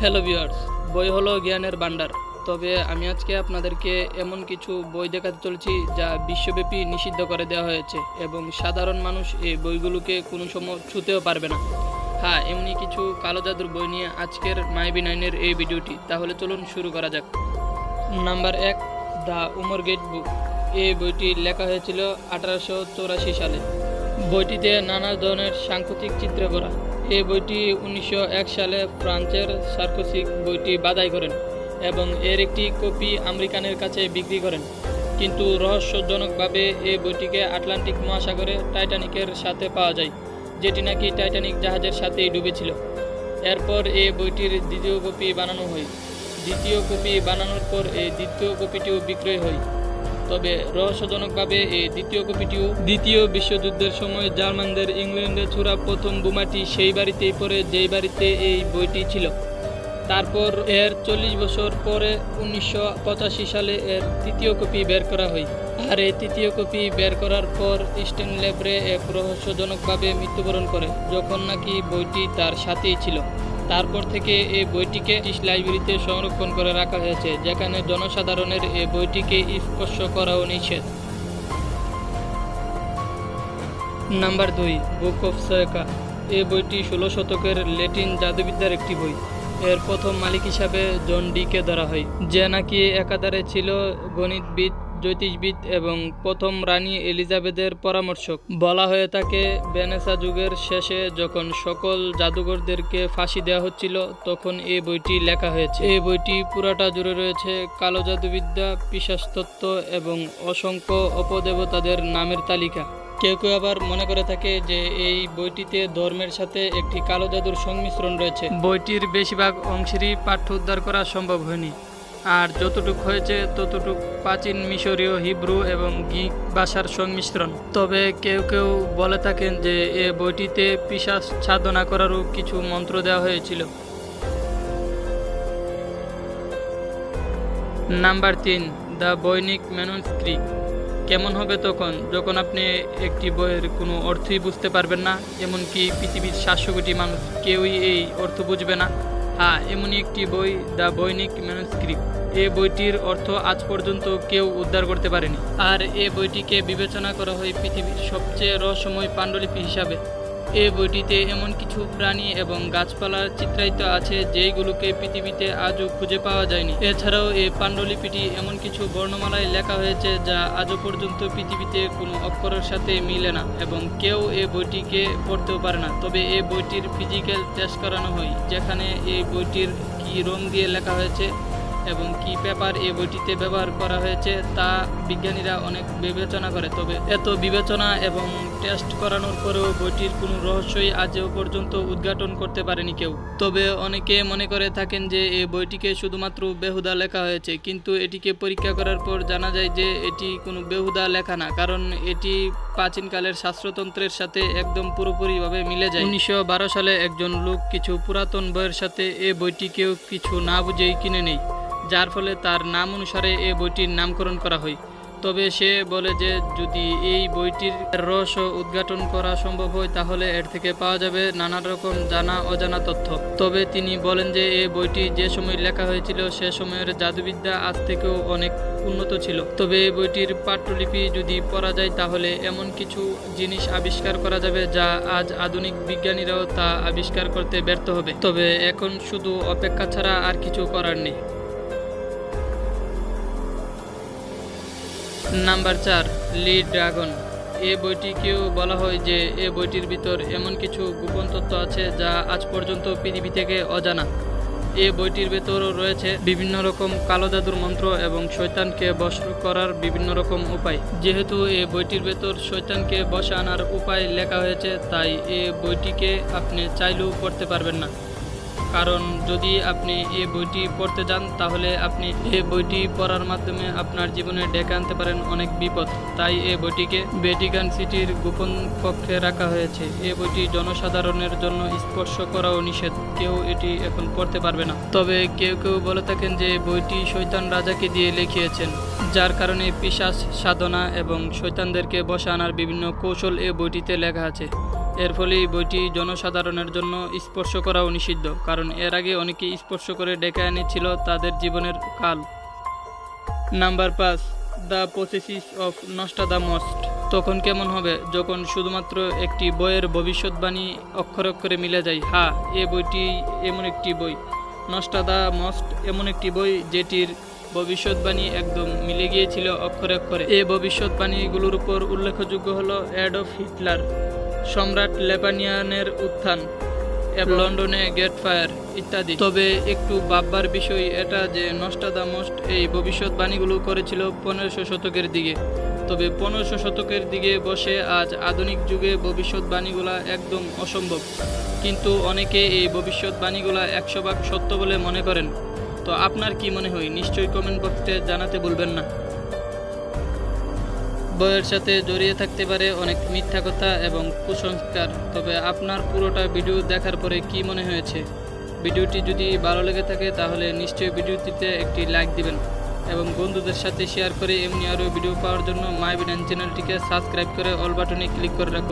Hello viewers, বই হলো জ্ঞানের ভান্ডার। তবে আমি আজকে আপনাদেরকে এমন কিছু বই দেখাতে চলেছি যা বিশ্বব্যাপী নিষিদ্ধ করে দেওয়া হয়েছে এবং সাধারণ মানুষ এই বইগুলোকে কোনো সময় ছুঁতেও পারবে না। হ্যাঁ, এমনি কিছু কালো জাদুর বই নিয়ে আজকের মাইবি নাইনের এই ভিডিওটি। তাহলে চলুন শুরু করা যাক। নাম্বার ১, দ্য উমরগেট বুক। এই বইটি লেখা হয়েছিল 1884 সালে। বইটিতে নানা ধরনের সাংকেতিক চিত্র করা। এই বইটি 1901 সালে ফ্রান্সের সার্কোসি বইটি বাছাই করেন এবং এর একটি কপি আমেরিকানের কাছে বিক্রি করেন। কিন্তু রহস্যজনকভাবে এই বইটিকে আটলান্টিক মহাসাগরে টাইটানিকের সাথে পাওয়া যায়, যেটি নাকি টাইটানিক জাহাজের সাথেই ডুবেছিল। এরপর এই বইটির দ্বিতীয় কপি বানানো হয়। দ্বিতীয় কপি বানানোর পর এই দ্বিতীয় কপিটিও বিক্রয় হয়। তবে রহস্যজনকভাবে এই দ্বিতীয় কপিটিও দ্বিতীয় বিশ্বযুদ্ধের সময় জার্মানদের ইংল্যান্ডে ছোড়া প্রথম বোমাটি সেই বাড়িতেই পড়ে যেই বাড়িতে এই বইটি ছিল। তারপর এর 40 বছর পরে 1985 সালে এর তৃতীয় কপি বের করা হয়। আর এই তৃতীয় কপি বের করার পর স্টেন লেব্রে এক রহস্যজনকভাবে মৃত্যুবরণ করে, যখন নাকি বইটি তার সাথেই ছিল। তারপর থেকে এই বইটিকে লাইব্রেরিতে সংরক্ষণ করে রাখা হয়েছে, যেখানে জনসাধারণের এই বইটিকে স্পর্শ করাও নিষেধ। Number 2, book of Soyga. এই বইটি 16 শতকের ল্যাটিন জাদুবিদ্যার একটি বই। এর প্রথম মালিক হিসাবে জন ডিকে ধরা হয়, যে নাকি একাধারে ছিল গণিতবিদ, জ্যোতিষবিদ এবং প্রথম রানী এলিজাবেথের পরামর্শক। বলা হয়ে থাকে ভেনেসা যুগের শেষে যখন সকল জাদুঘরদেরকে ফাঁসি দেওয়া হচ্ছিল, তখন এই বইটি লেখা হয়েছে। এই বইটি পুরাটা জুড়ে রয়েছে কালো জাদুবিদ্যা, পিশাচতত্ত্ব এবং অসংখ্য অপদেবতাদের নামের তালিকা। কেউ কেউ আবার মনে করে থাকে যে এই বইটিতে ধর্মের সাথে একটি কালো জাদুর সংমিশ্রণ রয়েছে। বইটির বেশিরভাগ অংশেরই পাঠ্য উদ্ধার করা সম্ভব হয়নি, আর যতটুক হয়েছে ততটুক প্রাচীন মিশরীয়, হিব্রু এবং গ্রিক ভাষার সংমিশ্রণ। তবে কেউ কেউ বলে থাকেন যে এই বইটিতে পিশাচ সাধনা করারও কিছু মন্ত্র দেওয়া হয়েছিল। নাম্বার 3, দ্য বৈনিক ম্যানুস্ক্রিপ্ট। কেমন হবে তখন যখন আপনি একটি বইয়ের কোনো অর্থই বুঝতে পারবেন না, এমনকি পৃথিবীর 700 কোটি মানুষ কেউই এই অর্থ বুঝবে না। হ্যাঁ, এমনই একটি বই দ্য বৈনিক ম্যানুস্ক্রিপ্ট। এই বইটির অর্থ আজ পর্যন্ত কেউ উদ্ধার করতে পারেনি, আর এই বইটিকে বিবেচনা করা হয় পৃথিবীর সবচেয়ে রহস্যময় পাণ্ডুলিপি হিসাবে। এই বইটিতে এমন কিছু প্রাণী এবং গাছপালার চিত্রায়িত আছে যেইগুলোকে পৃথিবীতে আজও খুঁজে পাওয়া যায়নি। এছাড়াও এই পাণ্ডুলিপিটি এমন কিছু বর্ণমালায় লেখা হয়েছে যা আজও পর্যন্ত পৃথিবীতে কোনো অক্ষরের সাথে মিলে না এবং কেউ এই বইটিকে পড়তেও পারে না। তবে এই বইটির ফিজিক্যাল টেস্ট করানো হয়, যেখানে এই বইটির কী রং দিয়ে লেখা হয়েছে এবং কি পেপার এই বইটিতে ব্যবহার করা হয়েছে তা বিজ্ঞানীরা অনেক বিবেচনা করে। তবে এত বিবেচনা এবং টেস্ট করানোর পরেও বইটির কোনো রহস্যই আজও পর্যন্ত উদ্ঘাটন করতে পারেনি কেউ। তবে অনেকে মনে করে থাকেন যে এই বইটিকে শুধুমাত্র বেহুদা লেখা হয়েছে, কিন্তু এটিকে পরীক্ষা করার পর জানা যায় যে এটি কোনো বেহুদা লেখা না, কারণ এটি প্রাচীনকালের শাস্ত্রতন্ত্রের সাথে একদম পুরোপুরিভাবে মিলে যায়। 1912 সালে একজন লোক কিছু পুরাতন বইয়ের সাথে এই বইটিকেও কিছু না বুঝেই কিনে নেয়, যার ফলে তার নাম অনুসারে এই বইটির নামকরণ করা হয়। তবে সে বলে যে যদি এই বইটির রহস্য উদ্ঘাটন করা সম্ভব হয় তাহলে এর থেকে পাওয়া যাবে নানা রকম জানা অজানা তথ্য। তবে তিনি বলেন যে এই বইটি যে সময় লেখা হয়েছিল সে সময়ের জাদুবিদ্যা আজ থেকেও অনেক উন্নত ছিল। তবে এই বইটির পাঠ্যলিপি যদি পড়া যায় তাহলে এমন কিছু জিনিস আবিষ্কার করা যাবে যা আজ আধুনিক বিজ্ঞানীরাও তা আবিষ্কার করতে ব্যর্থ হবে। তবে এখন শুধু অপেক্ষা ছাড়া আর কিছু করার নেই। নাম্বার 4, লি ড্রাগন। এই বইটিকেও বলা হয় যে এই বইটির ভিতর এমন কিছু গোপন তথ্য আছে যা আজ পর্যন্ত পৃথিবী থেকে অজানা। এই বইটির ভেতরও রয়েছে বিভিন্ন রকম কালো জাদুর মন্ত্র এবং শয়তানকে বশ করার বিভিন্ন রকম উপায়। যেহেতু এই বইটির ভেতর শয়তানকে বশে আনার উপায় লেখা হয়েছে, তাই এই বইটিকে আপনি চাইলেও পড়তে পারবেন না, কারণ যদি আপনি এই বইটি পড়তে যান তাহলে আপনি এই বইটি পড়ার মাধ্যমে আপনার জীবনে ডেকে আনতে পারেন অনেক বিপদ। তাই এই বইটিকে ভ্যাটিকান সিটির গোপন কক্ষে রাখা হয়েছে। এই বইটি জনসাধারণের জন্য স্পর্শ করাও নিষেধ, কেউ এটি এখন পড়তে পারবে না। তবে কেউ কেউ বলে থাকেন যে বইটি শয়তান রাজাকে দিয়ে লিখিয়েছেন, যার কারণে পিশাচ সাধনা এবং শয়তানদেরকে বশে আনার বিভিন্ন কৌশল এই বইটিতে লেখা আছে। এর ফলে এই বইটি জনসাধারণের জন্য স্পর্শ করাও নিষিদ্ধ, কারণ এর আগে অনেকে স্পর্শ করে ডেকে এনেছিল তাদের জীবনের কাল। Number 5, the prophecies of Nostradamus. তখন কেমন হবে যখন শুধুমাত্র একটি বইয়ের ভবিষ্যৎবাণী অক্ষরে অক্ষরে মিলে যায়? হ্যাঁ, এই বইটি এমন একটি বই। নস্ট্রাদামস্ট এমন একটি বই যেটির ভবিষ্যৎবাণী একদম মিলে গিয়েছিল অক্ষরে অক্ষরে। এই ভবিষ্যৎবাণীগুলোর উপর উল্লেখযোগ্য হলো অ্যাডলফ হিটলার, সম্রাট লেবানিয়ানের উত্থান, লন্ডনে গেট ফায়ার ইত্যাদি। তবে একটু ভাববার বিষয় এটা যে নস্ট্রাদামস্ট এই ভবিষ্যৎবাণীগুলো করেছিল 1500 শতকের দিকে। তবে 1500 শতকের দিকে বসে আজ আধুনিক যুগে ভবিষ্যৎবাণীগুলা একদম অসম্ভব, কিন্তু অনেকে এই ভবিষ্যৎবাণীগুলা 100% সত্য বলে মনে করেন। তো আপনার কি মনে হয়? নিশ্চয়ই কমেন্ট বক্সে জানাতে ভুলবেন না। বইয়ের সাথে জড়িয়ে থাকতে পারে অনেক মিথ্যা কথা এবং কুসংস্কার। তবে আপনার পুরোটা ভিডিও দেখার পরে কি মনে হয়েছে? ভিডিওটি যদি ভালো লেগে থাকে তাহলে নিশ্চয়ই ভিডিওটিতে একটি লাইক দিবেন এবং বন্ধুদের সাথে শেয়ার করে এমনি আরও ভিডিও পাওয়ার জন্য মাই বিডান চ্যানেলটিকে সাবস্ক্রাইব করে অল বাটনে ক্লিক করে রাখুন।